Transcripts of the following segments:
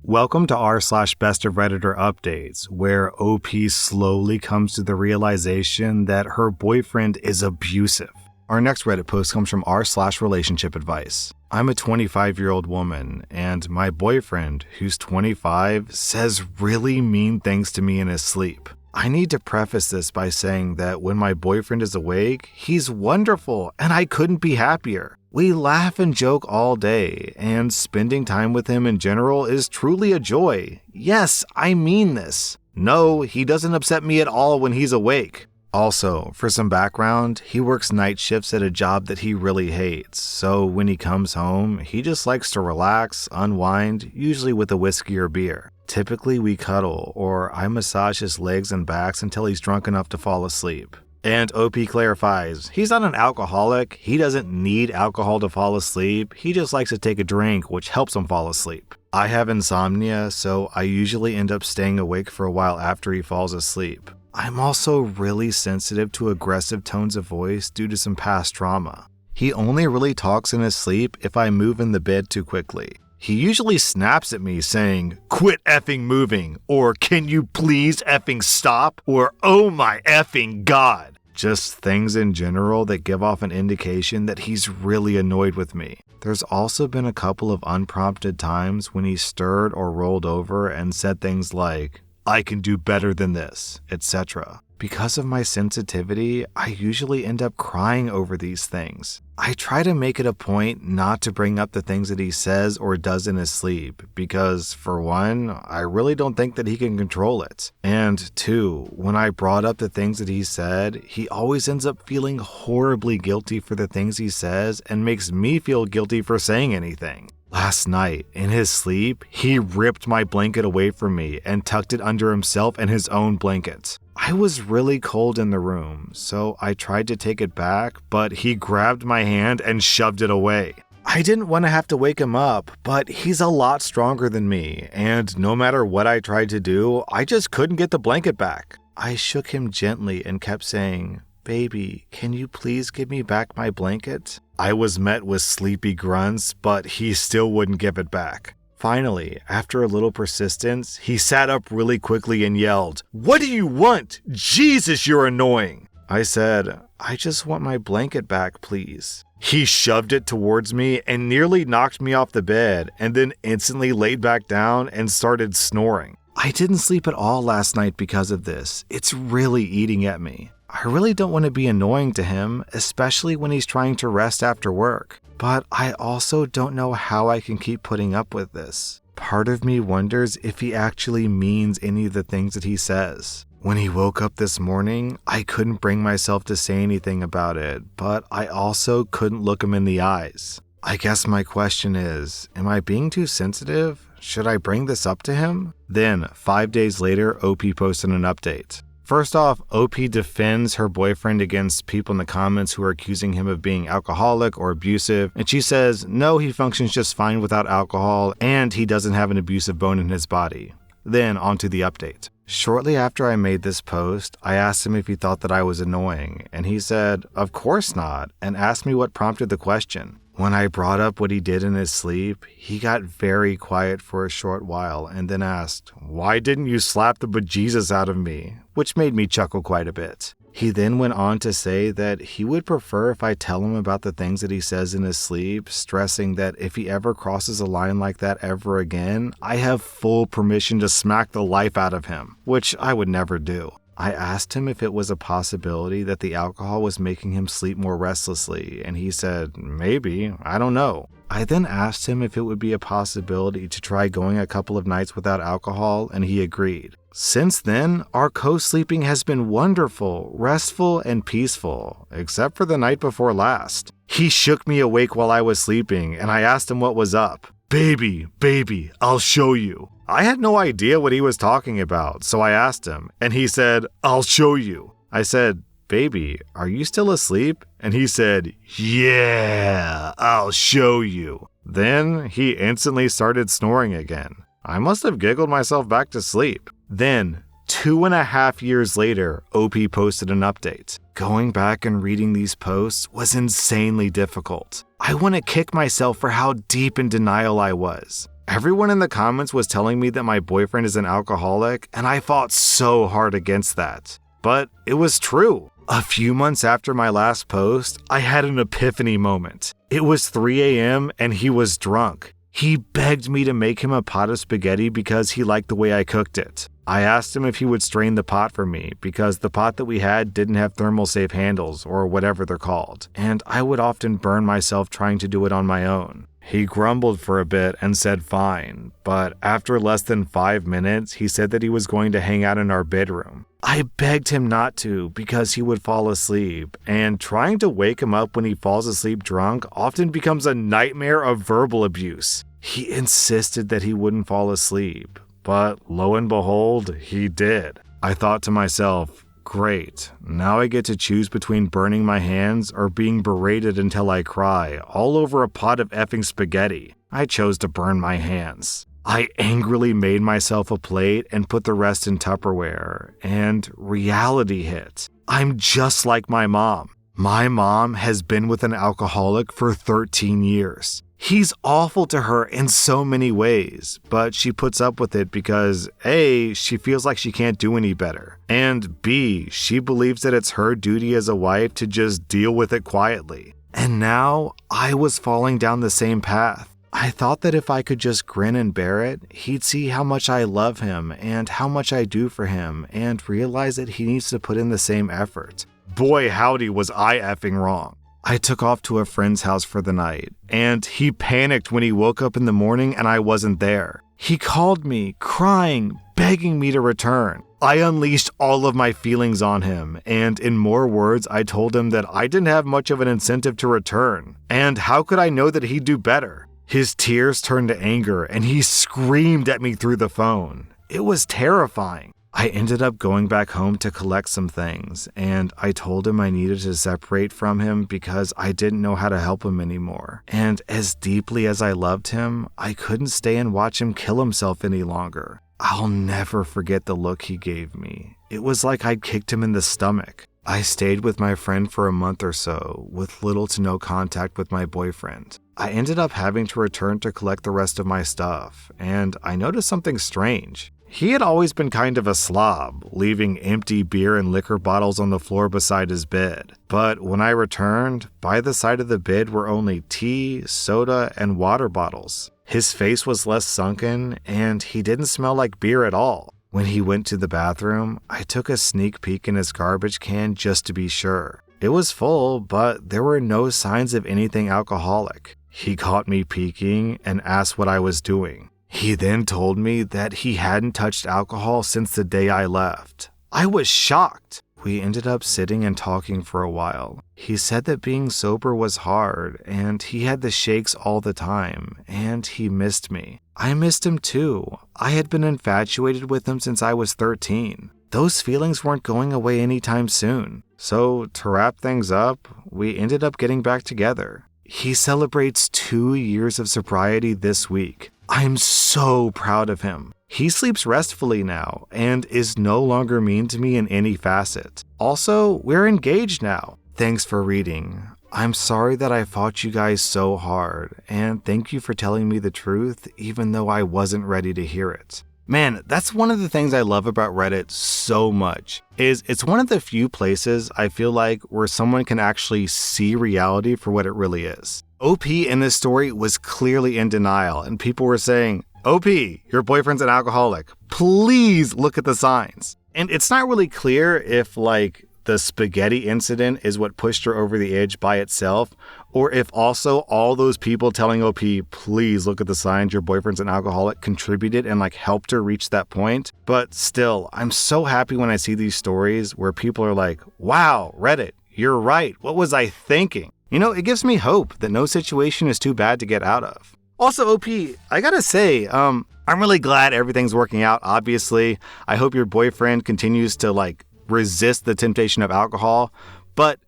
Welcome to r/Bestof Redditor Updates, where OP slowly comes to the realization that her boyfriend is abusive. Our next Reddit post comes from r/Relationship Advice. I'm a 25-year-old woman, and my boyfriend, who's 25, says really mean things to me in his sleep. I need to preface this by saying that when my boyfriend is awake, he's wonderful, and I couldn't be happier. We laugh and joke all day, and spending time with him in general is truly a joy. Yes, I mean this. No, he doesn't upset me at all when he's awake. Also, for some background, he works night shifts at a job that he really hates, so when he comes home, he just likes to relax, unwind, usually with a whiskey or beer. Typically, we cuddle, or I massage his legs and backs until he's drunk enough to fall asleep. And OP clarifies, he's not an alcoholic, he doesn't need alcohol to fall asleep, he just likes to take a drink, which helps him fall asleep. I have insomnia, so I usually end up staying awake for a while after he falls asleep. I'm also really sensitive to aggressive tones of voice due to some past trauma. He only really talks in his sleep if I move in the bed too quickly. He usually snaps at me saying, "Quit effing moving," or "Can you please effing stop?" or "Oh my effing God." Just things in general that give off an indication that he's really annoyed with me. There's also been a couple of unprompted times when he stirred or rolled over and said things like, "I can do better than this," etc. Because of my sensitivity, I usually end up crying over these things. I try to make it a point not to bring up the things that he says or does in his sleep because, for one, I really don't think that he can control it. And two, when I brought up the things that he said, he always ends up feeling horribly guilty for the things he says and makes me feel guilty for saying anything. Last night, in his sleep, he ripped my blanket away from me and tucked it under himself and his own blanket. I was really cold in the room, so I tried to take it back, but he grabbed my hand and shoved it away. I didn't want to have to wake him up, but he's a lot stronger than me, and no matter what I tried to do, I just couldn't get the blanket back. I shook him gently and kept saying, "Baby, can you please give me back my blanket?" I was met with sleepy grunts, but he still wouldn't give it back. Finally, after a little persistence, he sat up really quickly and yelled, "What do you want? Jesus, you're annoying!" I said, "I just want my blanket back, please." He shoved it towards me and nearly knocked me off the bed, and then instantly laid back down and started snoring. I didn't sleep at all last night because of this. It's really eating at me. I really don't want to be annoying to him, especially when he's trying to rest after work. But I also don't know how I can keep putting up with this. Part of me wonders if he actually means any of the things that he says. When he woke up this morning, I couldn't bring myself to say anything about it, but I also couldn't look him in the eyes. I guess my question is, am I being too sensitive? Should I bring this up to him? Then, 5 days later, OP posted an update. First off, OP defends her boyfriend against people in the comments who are accusing him of being alcoholic or abusive, and she says, no, he functions just fine without alcohol, and he doesn't have an abusive bone in his body. Then, onto the update. Shortly after I made this post, I asked him if he thought that I was annoying, and he said, "Of course not," and asked me what prompted the question. When I brought up what he did in his sleep, he got very quiet for a short while and then asked, "Why didn't you slap the bejesus out of me?" Which made me chuckle quite a bit. He then went on to say that he would prefer if I tell him about the things that he says in his sleep, stressing that if he ever crosses a line like that ever again, I have full permission to smack the life out of him, which I would never do. I asked him if it was a possibility that the alcohol was making him sleep more restlessly, and he said, "Maybe, I don't know." I then asked him if it would be a possibility to try going a couple of nights without alcohol, and he agreed. Since then, our co-sleeping has been wonderful, restful, and peaceful, except for the night before last. He shook me awake while I was sleeping, and I asked him what was up. Baby, I'll show you." I had no idea what he was talking about, so I asked him, and he said, "I'll show you." I said, "Baby, are you still asleep?" And he said, "Yeah, I'll show you." Then he instantly started snoring again. I must have giggled myself back to sleep. Then, 2.5 years later, OP posted an update. Going back and reading these posts was insanely difficult. I want to kick myself for how deep in denial I was. Everyone in the comments was telling me that my boyfriend is an alcoholic, and I fought so hard against that. But it was true. A few months after my last post, I had an epiphany moment. It was 3 a.m. and he was drunk. He begged me to make him a pot of spaghetti because he liked the way I cooked it. I asked him if he would strain the pot for me because the pot that we had didn't have thermal safe handles or whatever they're called, and I would often burn myself trying to do it on my own. He grumbled for a bit and said fine, but after less than 5 minutes, he said that he was going to hang out in our bedroom. I begged him not to because he would fall asleep, and trying to wake him up when he falls asleep drunk often becomes a nightmare of verbal abuse. He insisted that he wouldn't fall asleep, but lo and behold, he did. I thought to myself, great, now I get to choose between burning my hands or being berated until I cry, all over a pot of effing spaghetti. I chose to burn my hands. I angrily made myself a plate and put the rest in Tupperware, and reality hit. I'm just like my mom. My mom has been with an alcoholic for 13 years. He's awful to her in so many ways, but she puts up with it because A, she feels like she can't do any better, and B, she believes that it's her duty as a wife to just deal with it quietly. And now I was falling down the same path. I thought that if I could just grin and bear it, he'd see how much I love him and how much I do for him and realize that he needs to put in the same effort. Boy, howdy, was I effing wrong. I took off to a friend's house for the night, and he panicked when he woke up in the morning and I wasn't there. He called me, crying, begging me to return. I unleashed all of my feelings on him, and in more words, I told him that I didn't have much of an incentive to return, and how could I know that he'd do better? His tears turned to anger, and he screamed at me through the phone. It was terrifying. I ended up going back home to collect some things, and I told him I needed to separate from him because I didn't know how to help him anymore. And as deeply as I loved him, I couldn't stay and watch him kill himself any longer. I'll never forget the look he gave me. It was like I'd kicked him in the stomach. I stayed with my friend for a month or so, with little to no contact with my boyfriend. I ended up having to return to collect the rest of my stuff, and I noticed something strange. He had always been kind of a slob, leaving empty beer and liquor bottles on the floor beside his bed. But when I returned, by the side of the bed were only tea, soda, and water bottles. His face was less sunken, and he didn't smell like beer at all. When he went to the bathroom, I took a sneak peek in his garbage can just to be sure. It was full, but there were no signs of anything alcoholic. He caught me peeking and asked what I was doing. He then told me that he hadn't touched alcohol since the day I left. I was shocked. We ended up sitting and talking for a while. He said that being sober was hard, and he had the shakes all the time, and he missed me. I missed him too. I had been infatuated with him since I was 13. Those feelings weren't going away anytime soon. So, to wrap things up, we ended up getting back together. He celebrates 2 years of sobriety this week. I'm so proud of him. He sleeps restfully now and is no longer mean to me in any facet. Also, we're engaged now. Thanks for reading. I'm sorry that I fought you guys so hard, and thank you for telling me the truth even though I wasn't ready to hear it. Man, that's one of the things I love about Reddit so much, is it's one of the few places I feel like where someone can actually see reality for what it really is. OP in this story was clearly in denial, and people were saying, OP, your boyfriend's an alcoholic. Please look at the signs. And it's not really clear if, the spaghetti incident is what pushed her over the edge by itself, or if also all those people telling OP, please look at the signs, your boyfriend's an alcoholic, contributed and helped her reach that point. But still, I'm so happy when I see these stories where people are like, wow, Reddit, you're right. What was I thinking? It gives me hope that no situation is too bad to get out of. Also, OP, I gotta say, I'm really glad everything's working out, obviously. I hope your boyfriend continues to, resist the temptation of alcohol. But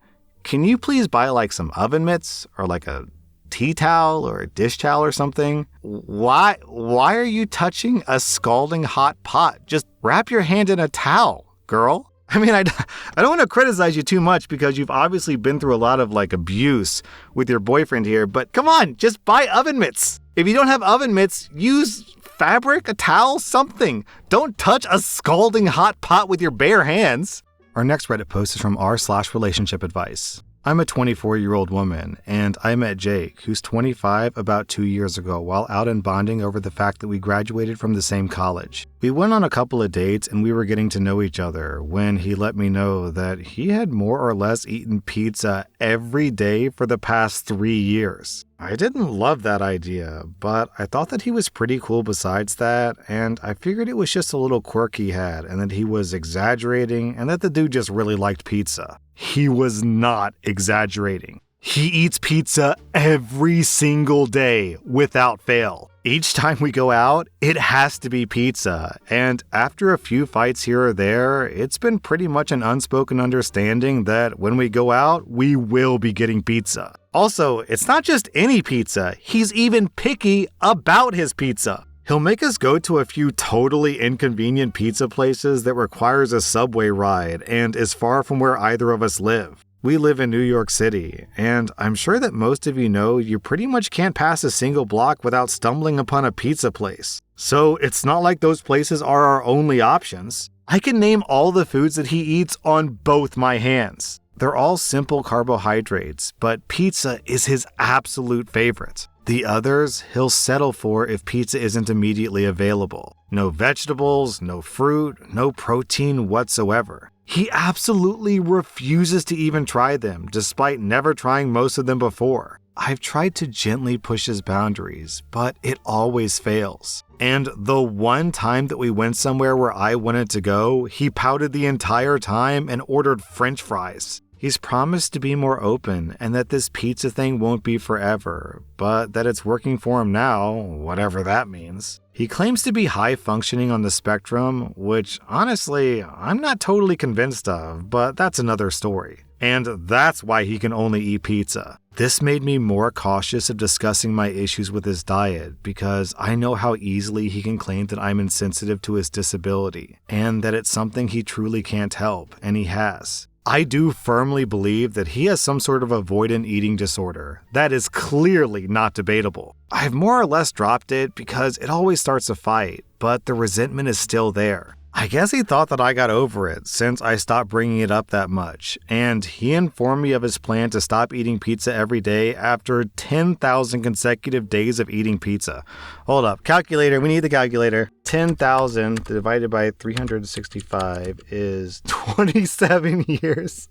can you please buy, some oven mitts or, a tea towel or a dish towel or something? Why are you touching a scalding hot pot? Just wrap your hand in a towel, girl. I mean, I don't want to criticize you too much because you've obviously been through a lot of abuse with your boyfriend here, but come on, just buy oven mitts. If you don't have oven mitts, use fabric, a towel, something. Don't touch a scalding hot pot with your bare hands. Our next Reddit post is from r/relationship advice. I'm a 24-year-old woman, and I met Jake, who's 25, about 2 years ago while out and bonding over the fact that we graduated from the same college. We went on a couple of dates and we were getting to know each other when he let me know that he had more or less eaten pizza every day for the past 3 years. I didn't love that idea, but I thought that he was pretty cool besides that, and I figured it was just a little quirk he had and that he was exaggerating and that the dude just really liked pizza. He was not exaggerating. He eats pizza every single day without fail. Each time we go out, it has to be pizza, and after a few fights here or there, it's been pretty much an unspoken understanding that when we go out, we will be getting pizza. Also, it's not just any pizza, he's even picky about his pizza. He'll make us go to a few totally inconvenient pizza places that requires a subway ride and is far from where either of us live. We live in New York City, and I'm sure that most of you know you pretty much can't pass a single block without stumbling upon a pizza place. So it's not like those places are our only options. I can name all the foods that he eats on both my hands. They're all simple carbohydrates, but pizza is his absolute favorite. The others he'll settle for if pizza isn't immediately available. No vegetables, no fruit, no protein whatsoever. He absolutely refuses to even try them, despite never trying most of them before. I've tried to gently push his boundaries, but it always fails. And the one time that we went somewhere where I wanted to go, he pouted the entire time and ordered French fries. He's promised to be more open and that this pizza thing won't be forever, but that it's working for him now, whatever that means. He claims to be high functioning on the spectrum, which honestly, I'm not totally convinced of, but that's another story. And that's why he can only eat pizza. This made me more cautious of discussing my issues with his diet because I know how easily he can claim that I'm insensitive to his disability and that it's something he truly can't help, and he has. I do firmly believe that he has some sort of avoidant eating disorder. That is clearly not debatable. I've more or less dropped it because it always starts a fight, but the resentment is still there. I guess he thought that I got over it since I stopped bringing it up that much, and he informed me of his plan to stop eating pizza every day after 10,000 consecutive days of eating pizza. Hold up, calculator, we need the calculator. 10,000 divided by 365 is 27 years.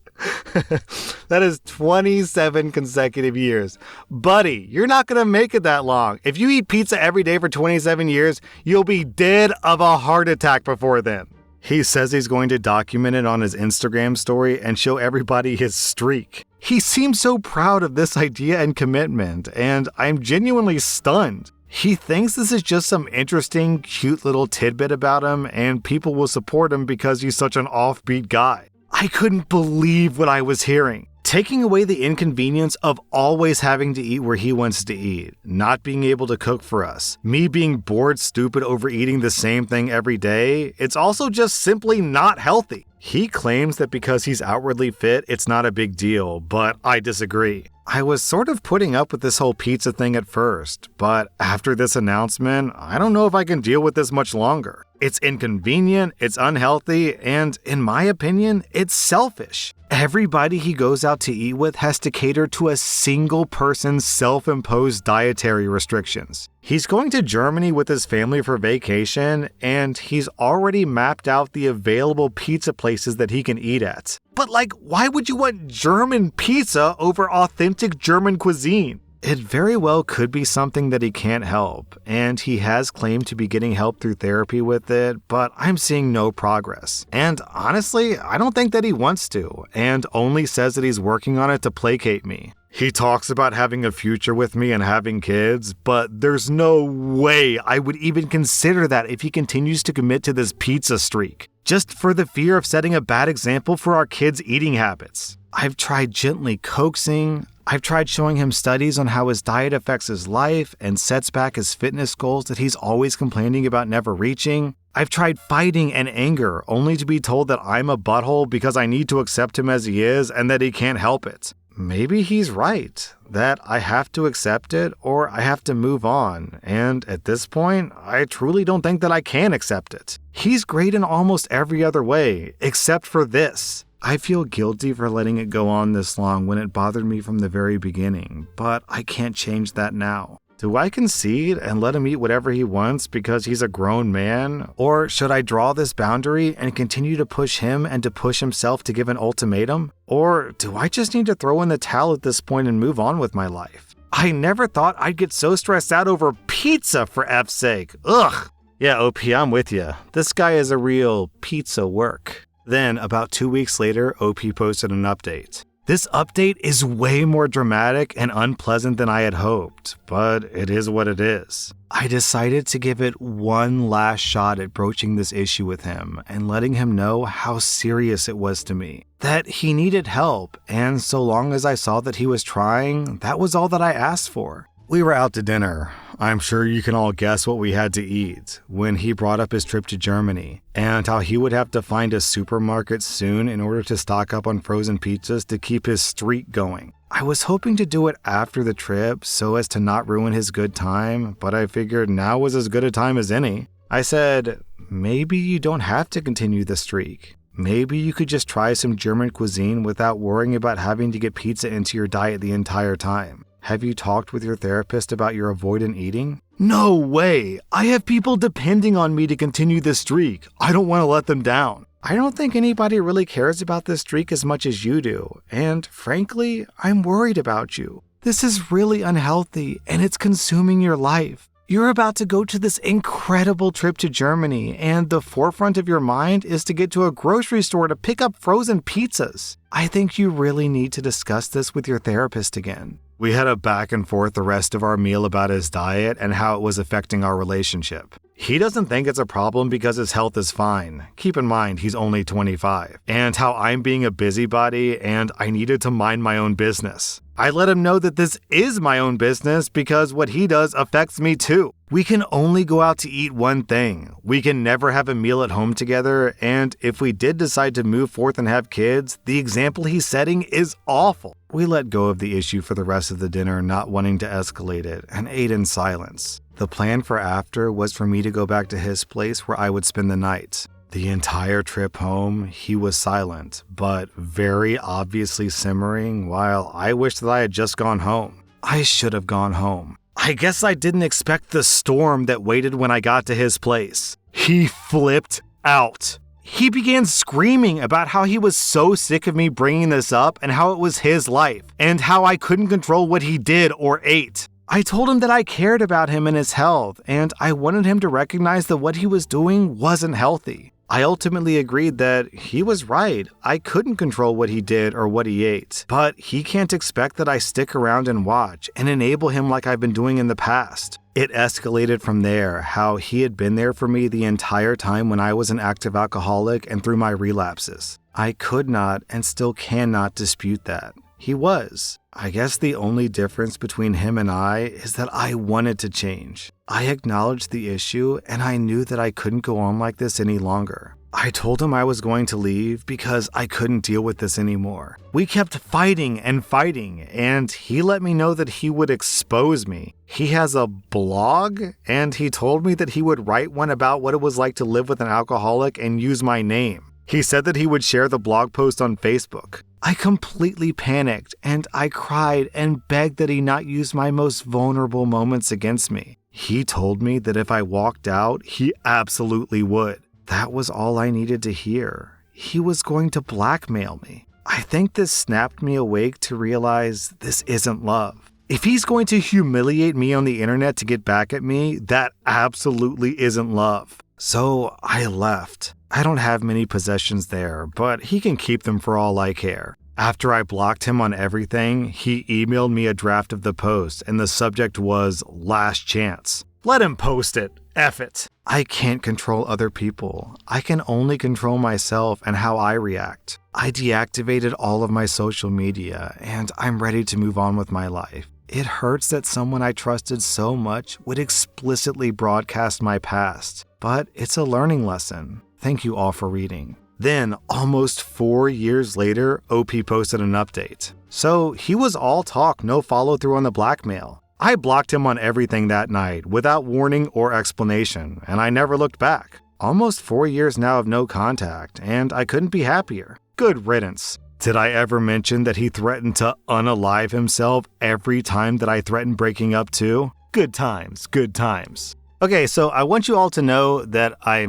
That is 27 consecutive years. Buddy, you're not going to make it that long. If you eat pizza every day for 27 years, you'll be dead of a heart attack before then. He says he's going to document it on his Instagram story and show everybody his streak. He seems so proud of this idea and commitment, and I'm genuinely stunned. He thinks this is just some interesting, cute little tidbit about him, and people will support him because he's such an offbeat guy. I couldn't believe what I was hearing. Taking away the inconvenience of always having to eat where he wants to eat, not being able to cook for us, me being bored stupid over eating the same thing every day, it's also just simply not healthy. He claims that because he's outwardly fit, it's not a big deal, but I disagree. I was sort of putting up with this whole pizza thing at first, but after this announcement, I don't know if I can deal with this much longer. It's inconvenient, it's unhealthy, and in my opinion, it's selfish. Everybody he goes out to eat with has to cater to a single person's self-imposed dietary restrictions. He's going to Germany with his family for vacation, and he's already mapped out the available pizza places that he can eat at. But why would you want German pizza over authentic German cuisine? It very well could be something that he can't help, and he has claimed to be getting help through therapy with it, but I'm seeing no progress. And honestly, I don't think that he wants to, and only says that he's working on it to placate me. He talks about having a future with me and having kids, but there's no way I would even consider that if he continues to commit to this pizza streak, just for the fear of setting a bad example for our kids' eating habits. I've tried gently coaxing. I've tried showing him studies on how his diet affects his life and sets back his fitness goals that he's always complaining about never reaching. I've tried fighting and anger, only to be told that I'm a butthole because I need to accept him as he is and that he can't help it. maybe he's right, that I have to accept it or I have to move on, and at this point, I truly don't think that I can accept it. He's great in almost every other way, except for this. I feel guilty for letting it go on this long when it bothered me from the very beginning, but I can't change that now. Do I concede and let him eat whatever he wants because he's a grown man? Or should I draw this boundary and continue to push him and to push himself to give an ultimatum? Or do I just need to throw in the towel at this point and move on with my life? I never thought I'd get so stressed out over pizza, for F's sake. Ugh. Yeah, OP, I'm with you. This guy is a real pizza work. Then, about 2 weeks later, OP posted an update. This update is way more dramatic and unpleasant than I had hoped, but it is what it is. I decided to give it one last shot at broaching this issue with him and letting him know how serious it was to me, that he needed help, and so long as I saw that he was trying, that was all that I asked for. We were out to dinner. I'm sure you can all guess what we had to eat when he brought up his trip to Germany and how he would have to find a supermarket soon in order to stock up on frozen pizzas to keep his streak going. I was hoping to do it after the trip so as to not ruin his good time, but I figured now was as good a time as any. I said, maybe you don't have to continue the streak. Maybe you could just try some German cuisine without worrying about having to get pizza into your diet the entire time. Have you talked with your therapist about your avoidant eating? No way! I have people depending on me to continue this streak. I don't want to let them down. I don't think anybody really cares about this streak as much as you do. And frankly, I'm worried about you. This is really unhealthy and it's consuming your life. You're about to go to this incredible trip to Germany, and the forefront of your mind is to get to a grocery store to pick up frozen pizzas. I think you really need to discuss this with your therapist again. We had a back and forth the rest of our meal about his diet and how it was affecting our relationship. He doesn't think it's a problem because his health is fine. Keep in mind, he's only 25. And how I'm being a busybody and I needed to mind my own business. I let him know that this is my own business because what he does affects me too. We can only go out to eat one thing. We can never have a meal at home together, and if we did decide to move forth and have kids, the example he's setting is awful. We let go of the issue for the rest of the dinner, not wanting to escalate it, and ate in silence. The plan for after was for me to go back to his place where I would spend the night. The entire trip home, he was silent, but very obviously simmering, while I wished that I had just gone home. I should have gone home. I guess I didn't expect the storm that waited when I got to his place. He flipped out. He began screaming about how he was so sick of me bringing this up and how it was his life, and how I couldn't control what he did or ate. I told him that I cared about him and his health, and I wanted him to recognize that what he was doing wasn't healthy. I ultimately agreed that he was right. I couldn't control what he did or what he ate, but he can't expect that I stick around and watch and enable him like I've been doing in the past. It escalated from there, how he had been there for me the entire time when I was an active alcoholic and through my relapses. I could not and still cannot dispute that. He was. I guess the only difference between him and I is that I wanted to change. I acknowledged the issue and I knew that I couldn't go on like this any longer. I told him I was going to leave because I couldn't deal with this anymore. We kept fighting and he let me know that he would expose me. He has a blog and he told me that he would write one about what it was like to live with an alcoholic and use my name. He said that he would share the blog post on Facebook. I completely panicked and I cried and begged that he not use my most vulnerable moments against me. He told me that if I walked out, he absolutely would. That was all I needed to hear. He was going to blackmail me. I think this snapped me awake to realize this isn't love. If he's going to humiliate me on the internet to get back at me, that absolutely isn't love. So I left. I don't have many possessions there, but he can keep them for all I care. After I blocked him on everything, he emailed me a draft of the post, and the subject was last chance. Let him post it. F it. I can't control other people. I can only control myself and how I react. I deactivated all of my social media, and I'm ready to move on with my life. It hurts that someone I trusted so much would explicitly broadcast my past, but it's a learning lesson. Thank you all for reading. Then, almost 4 years later, OP posted an update. So he was all talk, no follow through on the blackmail. I blocked him on everything that night without warning or explanation, and I never looked back. Almost 4 years now of no contact, and I couldn't be happier. Good riddance. Did I ever mention that he threatened to unalive himself every time that I threatened breaking up too? Good times, good times. Okay, so I want you all to know that I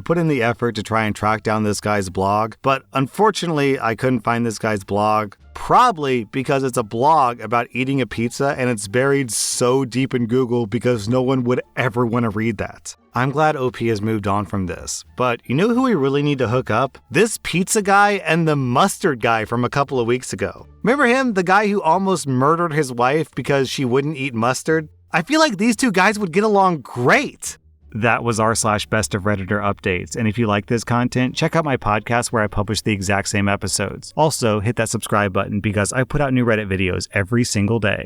put in the effort to try and track down this guy's blog, but unfortunately I couldn't find this guy's blog, probably because it's a blog about eating a pizza and it's buried so deep in Google because no one would ever want to read that. I'm glad OP has moved on from this, but you know who we really need to hook up? This pizza guy and the mustard guy from a couple of weeks ago. Remember him, the guy who almost murdered his wife because she wouldn't eat mustard? I feel like these two guys would get along great. That was r/Best of Redditor updates, and if you like this content, check out my podcast where I publish the exact same episodes. Also, hit that subscribe button because I put out new Reddit videos every single day.